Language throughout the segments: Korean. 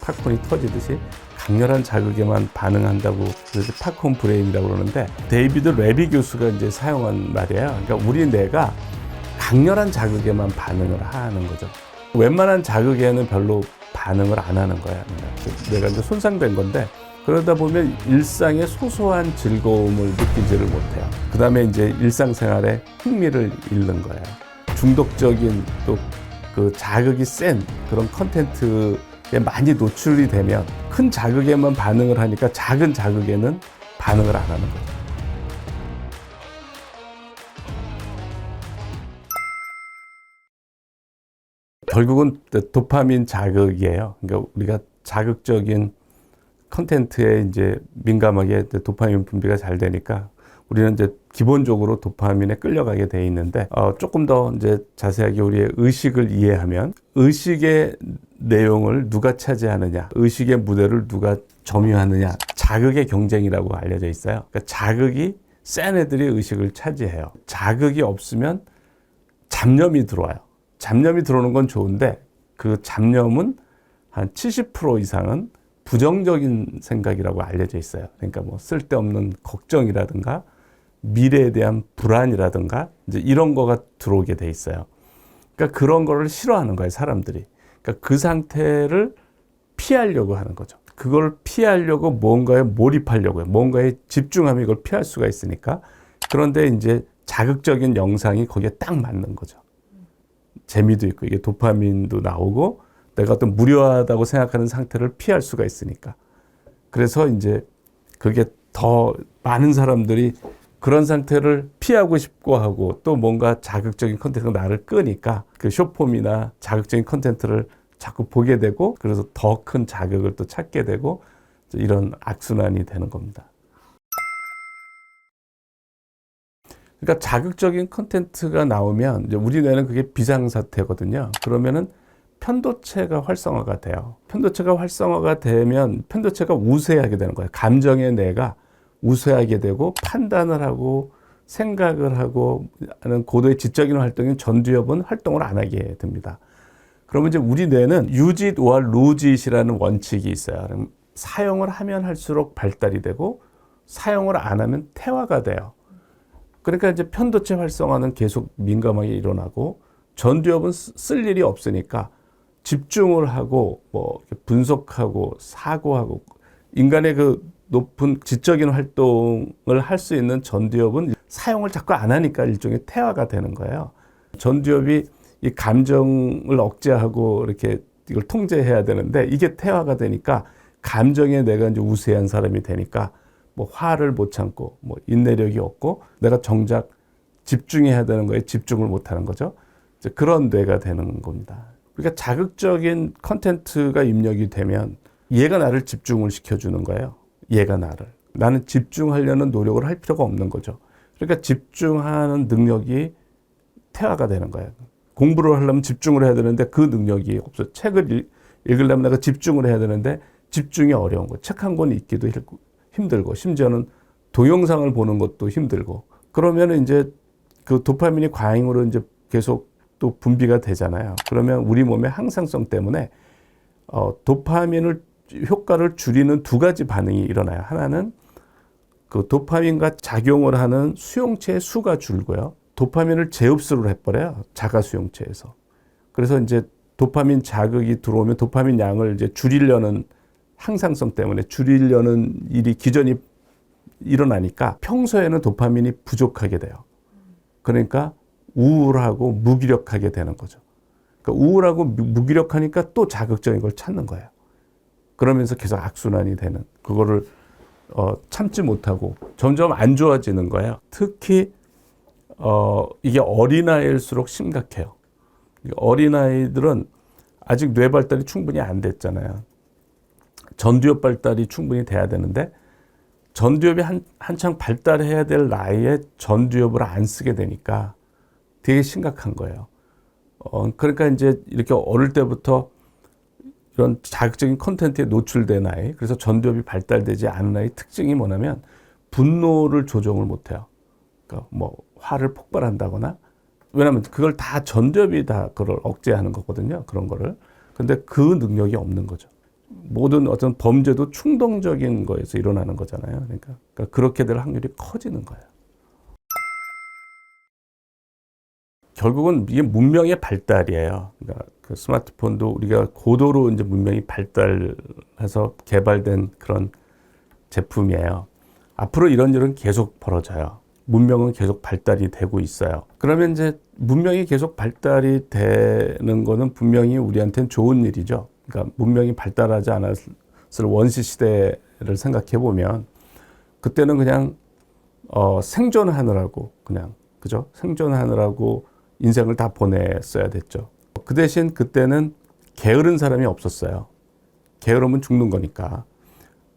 팝콘이 터지듯이 강렬한 자극에만 반응한다고 그래서 팝콘 브레인이라고 그러는데 데이비드 레비 교수가 이제 사용한 말이에요. 그러니까 우리 뇌가 강렬한 자극에만 반응을 하는 거죠. 웬만한 자극에는 별로 반응을 안 하는 거야. 그러니까 뇌가 이제 손상된 건데 그러다 보면 일상의 소소한 즐거움을 느끼지를 못해요. 그 다음에 이제 일상생활에 흥미를 잃는 거예요. 중독적인 또 그 자극이 센 그런 컨텐츠에 많이 노출이 되면 큰 자극에만 반응을 하니까 작은 자극에는 반응을 안 하는 거죠. 결국은 도파민 자극이에요. 그러니까 우리가 자극적인 컨텐츠에 이제 민감하게 도파민 분비가 잘 되니까 우리는 이제 기본적으로 도파민에 끌려가게 돼 있는데 조금 더 이제 자세하게 우리의 의식을 이해하면 의식의 내용을 누가 차지하느냐, 의식의 무대를 누가 점유하느냐, 자극의 경쟁이라고 알려져 있어요. 그러니까 자극이 센 애들이 의식을 차지해요. 자극이 없으면 잡념이 들어와요. 잡념이 들어오는 건 좋은데 그 잡념은 한 70% 이상은 부정적인 생각이라고 알려져 있어요. 그러니까 뭐 쓸데없는 걱정이라든가 미래에 대한 불안이라든가 이제 이런 거가 들어오게 돼 있어요. 그러니까 그런 거를 싫어하는 거예요, 사람들이. 그러니까 그 상태를 피하려고 하는 거죠. 그걸 피하려고 뭔가에 몰입하려고요. 뭔가에 집중하면 이걸 피할 수가 있으니까. 그런데 이제 자극적인 영상이 거기에 딱 맞는 거죠. 재미도 있고 이게 도파민도 나오고 내가 어떤 무료하다고 생각하는 상태를 피할 수가 있으니까. 그래서 이제 그게 더 많은 사람들이 그런 상태를 피하고 싶고 하고 또 뭔가 자극적인 컨텐츠가 나를 끄니까 그 숏폼이나 자극적인 컨텐츠를 자꾸 보게 되고 그래서 더 큰 자극을 또 찾게 되고 이런 악순환이 되는 겁니다. 그러니까 자극적인 컨텐츠가 나오면 이제 우리 뇌는 그게 비상사태거든요. 그러면은 편도체가 활성화가 돼요. 편도체가 활성화가 되면 편도체가 우세하게 되는 거예요. 감정의 뇌가 우세하게 되고 판단을 하고 생각을 하고 하는 고도의 지적인 활동인 전두엽은 활동을 안 하게 됩니다. 그러면 이제 우리 뇌는 유짓과 루짓이라는 원칙이 있어요. 사용을 하면 할수록 발달이 되고 사용을 안 하면 퇴화가 돼요. 그러니까 이제 편도체 활성화는 계속 민감하게 일어나고 전두엽은 쓸 일이 없으니까 집중을 하고 뭐 분석하고 사고하고 인간의 그 높은 지적인 활동을 할 수 있는 전두엽은 사용을 자꾸 안 하니까 일종의 퇴화가 되는 거예요. 전두엽이 이 감정을 억제하고 이렇게 이걸 통제해야 되는데 이게 퇴화가 되니까 감정에 내가 이제 우세한 사람이 되니까 뭐 화를 못 참고 뭐 인내력이 없고 내가 정작 집중해야 되는 거에 집중을 못 하는 거죠. 이제 그런 뇌가 되는 겁니다. 그러니까 자극적인 컨텐츠가 입력이 되면 얘가 나를 집중을 시켜주는 거예요. 얘가 나를. 나는 집중하려는 노력을 할 필요가 없는 거죠. 그러니까 집중하는 능력이 퇴화가 되는 거예요. 공부를 하려면 집중을 해야 되는데 그 능력이 없어요. 책을 읽으려면 내가 집중을 해야 되는데 집중이 어려운 거예요. 책 한 권 읽기도 힘들고 심지어는 동영상을 보는 것도 힘들고 그러면 이제 그 도파민이 과잉으로 이제 계속 또 분비가 되잖아요. 그러면 우리 몸의 항상성 때문에 도파민을 효과를 줄이는 두 가지 반응이 일어나요. 하나는 그 도파민과 작용을 하는 수용체의 수가 줄고요. 도파민을 재흡수를 해버려요. 자가 수용체에서. 그래서 이제 도파민 자극이 들어오면 도파민 양을 이제 줄이려는 항상성 때문에 줄이려는 일이 기전이 일어나니까 평소에는 도파민이 부족하게 돼요. 그러니까 우울하고 무기력하게 되는 거죠. 그러니까 우울하고 무기력하니까 또 자극적인 걸 찾는 거예요. 그러면서 계속 악순환이 되는 그거를 참지 못하고 점점 안 좋아지는 거예요. 특히 이게 어린아이일수록 심각해요. 어린아이들은 아직 뇌 발달이 충분히 안 됐잖아요. 전두엽 발달이 충분히 돼야 되는데 전두엽이 한창 발달해야 될 나이에 전두엽을 안 쓰게 되니까 되게 심각한 거예요. 그러니까 이제 이렇게 어릴 때부터 이런 자극적인 콘텐츠에 노출된 아이, 그래서 전두엽이 발달되지 않은 아이 특징이 뭐냐면 분노를 조정을 못해요. 그러니까 뭐 화를 폭발한다거나, 왜냐하면 그걸 다 전두엽이 다 그걸 억제하는 거거든요. 그런 거를. 근데 그 능력이 없는 거죠. 모든 어떤 범죄도 충동적인 거에서 일어나는 거잖아요. 그러니까 그렇게 될 확률이 커지는 거예요. 결국은 이게 문명의 발달이에요. 그러니까 그 스마트폰도 우리가 고도로 이제 문명이 발달해서 개발된 그런 제품이에요. 앞으로 이런 일은 계속 벌어져요. 문명은 계속 발달이 되고 있어요. 그러면 이제 문명이 계속 발달이 되는 거는 분명히 우리한테는 좋은 일이죠. 그러니까 문명이 발달하지 않았을 원시 시대를 생각해 보면 그때는 그냥 생존하느라고 그냥 그죠? 생존하느라고 인생을 다 보냈어야 됐죠. 그 대신 그때는 게으른 사람이 없었어요. 게으르면 죽는 거니까.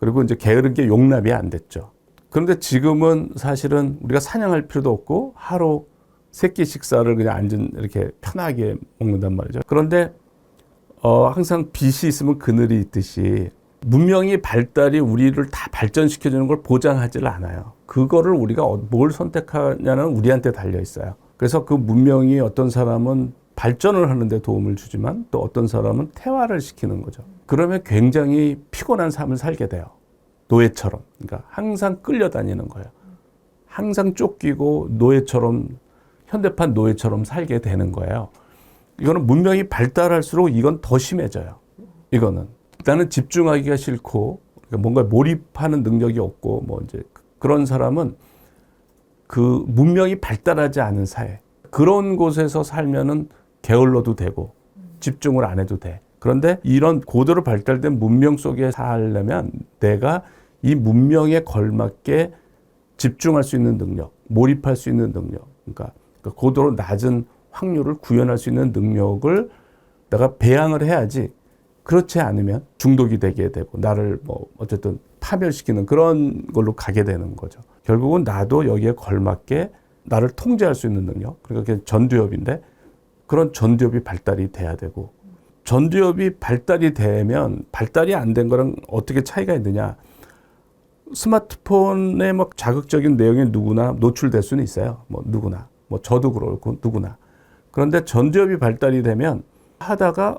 그리고 이제 게으른 게 용납이 안 됐죠. 그런데 지금은 사실은 우리가 사냥할 필요도 없고 하루 3끼 식사를 그냥 이렇게 편하게 먹는단 말이죠. 그런데 항상 빛이 있으면 그늘이 있듯이 문명이 발달이 우리를 다 발전시켜주는 걸 보장하지를 않아요. 그거를 우리가 뭘 선택하냐는 우리한테 달려 있어요. 그래서 그 문명이 어떤 사람은 발전을 하는데 도움을 주지만 또 어떤 사람은 퇴화를 시키는 거죠. 그러면 굉장히 피곤한 삶을 살게 돼요. 노예처럼. 그러니까 항상 끌려다니는 거예요. 항상 쫓기고 노예처럼, 현대판 노예처럼 살게 되는 거예요. 이거는 문명이 발달할수록 이건 더 심해져요. 이거는. 나는 집중하기가 싫고 뭔가 몰입하는 능력이 없고 뭐 이제 그런 사람은 그 문명이 발달하지 않은 사회, 그런 곳에서 살면은 게을러도 되고 집중을 안 해도 돼. 그런데 이런 고도로 발달된 문명 속에 살려면 내가 이 문명에 걸맞게 집중할 수 있는 능력, 몰입할 수 있는 능력, 그러니까 고도로 낮은 확률을 구현할 수 있는 능력을 내가 배양을 해야지. 그렇지 않으면 중독이 되게 되고 나를 뭐 어쨌든 파멸시키는 그런 걸로 가게 되는 거죠. 결국은 나도 여기에 걸맞게 나를 통제할 수 있는 능력, 그러니까 그게 전두엽인데 그런 전두엽이 발달이 돼야 되고, 전두엽이 발달이 되면 발달이 안 된 거랑 어떻게 차이가 있느냐. 스마트폰에 막 자극적인 내용에 누구나 노출될 수는 있어요. 뭐 누구나, 뭐 저도 그렇고 누구나. 그런데 전두엽이 발달이 되면 하다가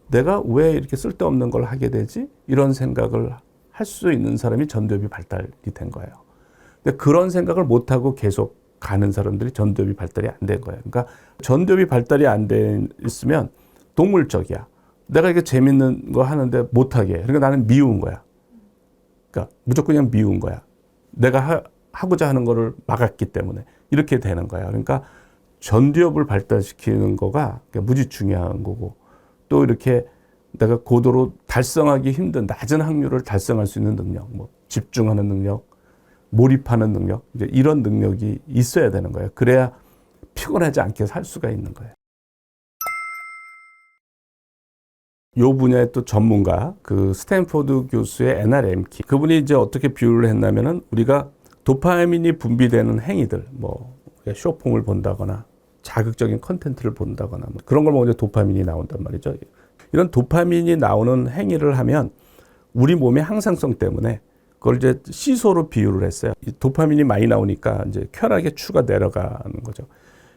내가 왜 이렇게 쓸데없는 걸 하게 되지? 이런 생각을 할 수 있는 사람이 전두엽이 발달이 된 거예요. 근데 그런 생각을 못하고 계속 가는 사람들이 전두엽이 발달이 안 된 거예요. 그러니까 전두엽이 발달이 안 돼 있으면 동물적이야. 내가 이게 재밌는 거 하는데 못하게 해. 그러니까 나는 미운 거야. 그러니까 무조건 그냥 미운 거야. 내가 하고자 하는 거를 막았기 때문에 이렇게 되는 거야. 그러니까 전두엽을 발달시키는 거가 무지 중요한 거고, 또 이렇게 내가 고도로 달성하기 힘든 낮은 확률을 달성할 수 있는 능력, 뭐 집중하는 능력, 몰입하는 능력, 이제 이런 능력이 있어야 되는 거예요. 그래야 피곤하지 않게 살 수가 있는 거예요. 요 분야의 또 전문가, 그 스탠포드 교수의 NRM키, 그분이 이제 어떻게 비유를 했냐면은 우리가 도파민이 분비되는 행위들, 뭐 쇼폼을 본다거나 자극적인 컨텐츠를 본다거나 뭐 그런 걸 보면 이제 도파민이 나온단 말이죠. 이런 도파민이 나오는 행위를 하면 우리 몸의 항상성 때문에 그걸 이제 시소로 비유를 했어요. 이 도파민이 많이 나오니까 이제 쾌락의 추가 내려가는 거죠.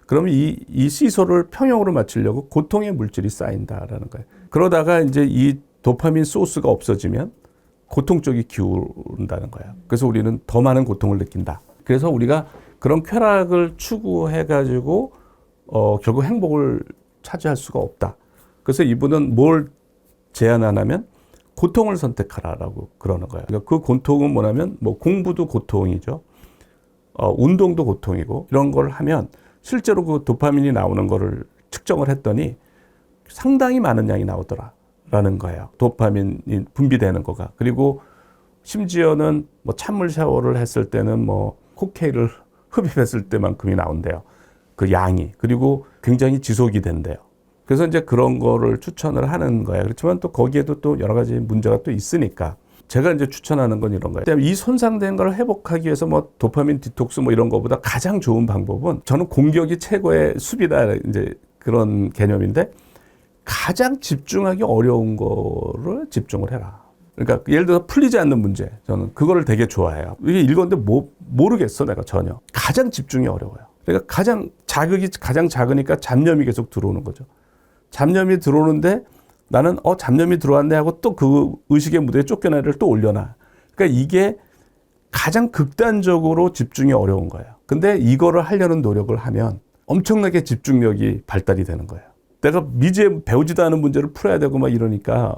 그러면 이 시소를 평형으로 맞추려고 고통의 물질이 쌓인다라는 거예요. 그러다가 이제 이 도파민 소스가 없어지면 고통 쪽이 기울는다는 거예요. 그래서 우리는 더 많은 고통을 느낀다. 그래서 우리가 그런 쾌락을 추구해가지고 결국 행복을 차지할 수가 없다. 그래서 이분은 뭘 제안하냐면 고통을 선택하라라고 그러는 거예요. 그러니까 그 고통은 뭐냐면 뭐 공부도 고통이죠. 운동도 고통이고 이런 걸 하면 실제로 그 도파민이 나오는 거를 측정을 했더니 상당히 많은 양이 나오더라라는 거예요. 도파민이 분비되는 거가. 그리고 심지어는 뭐 찬물 샤워를 했을 때는 뭐 코케일을 흡입했을 때만큼이 나온대요. 그 양이. 그리고 굉장히 지속이 된대요. 그래서 이제 그런 거를 추천을 하는 거예요. 그렇지만 또 거기에도 또 여러 가지 문제가 또 있으니까 제가 이제 추천하는 건 이런 거예요. 이 손상된 걸 회복하기 위해서 뭐 도파민 디톡스 뭐 이런 거보다 가장 좋은 방법은 저는 공격이 최고의 수비다 이제 그런 개념인데 가장 집중하기 어려운 거를 집중을 해라. 그러니까 예를 들어서 풀리지 않는 문제, 저는 그거를 되게 좋아해요. 이게 읽었는데 모르겠어 내가 전혀. 가장 집중이 어려워요. 그러니까 가장 자극이 가장 작으니까 잡념이 계속 들어오는 거죠. 잡념이 들어오는데 나는 잡념이 들어왔네 하고 또 그 의식의 무대에 쫓겨나를 또 올려놔. 그러니까 이게 가장 극단적으로 집중이 어려운 거예요. 근데 이거를 하려는 노력을 하면 엄청나게 집중력이 발달이 되는 거예요. 내가 미지에 배우지도 않은 문제를 풀어야 되고 막 이러니까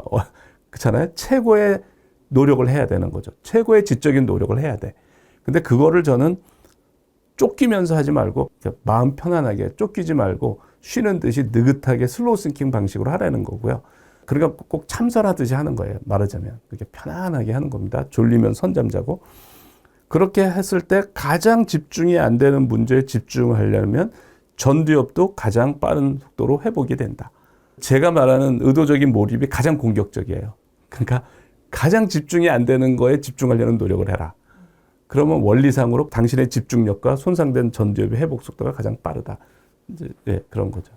그렇잖아요. 최고의 노력을 해야 되는 거죠. 최고의 지적인 노력을 해야 돼. 근데 그거를 저는 쫓기면서 하지 말고 마음 편안하게 쫓기지 말고 쉬는 듯이 느긋하게 슬로우 싱킹 방식으로 하라는 거고요. 그러니까 꼭 참선하듯이 하는 거예요. 말하자면 그렇게 편안하게 하는 겁니다. 졸리면 선잠 자고. 그렇게 했을 때 가장 집중이 안 되는 문제에 집중하려면 전두엽도 가장 빠른 속도로 회복이 된다. 제가 말하는 의도적인 몰입이 가장 공격적이에요. 그러니까 가장 집중이 안 되는 거에 집중하려는 노력을 해라. 그러면 원리상으로 당신의 집중력과 손상된 전두엽의 회복 속도가 가장 빠르다. 이제 그런 거죠.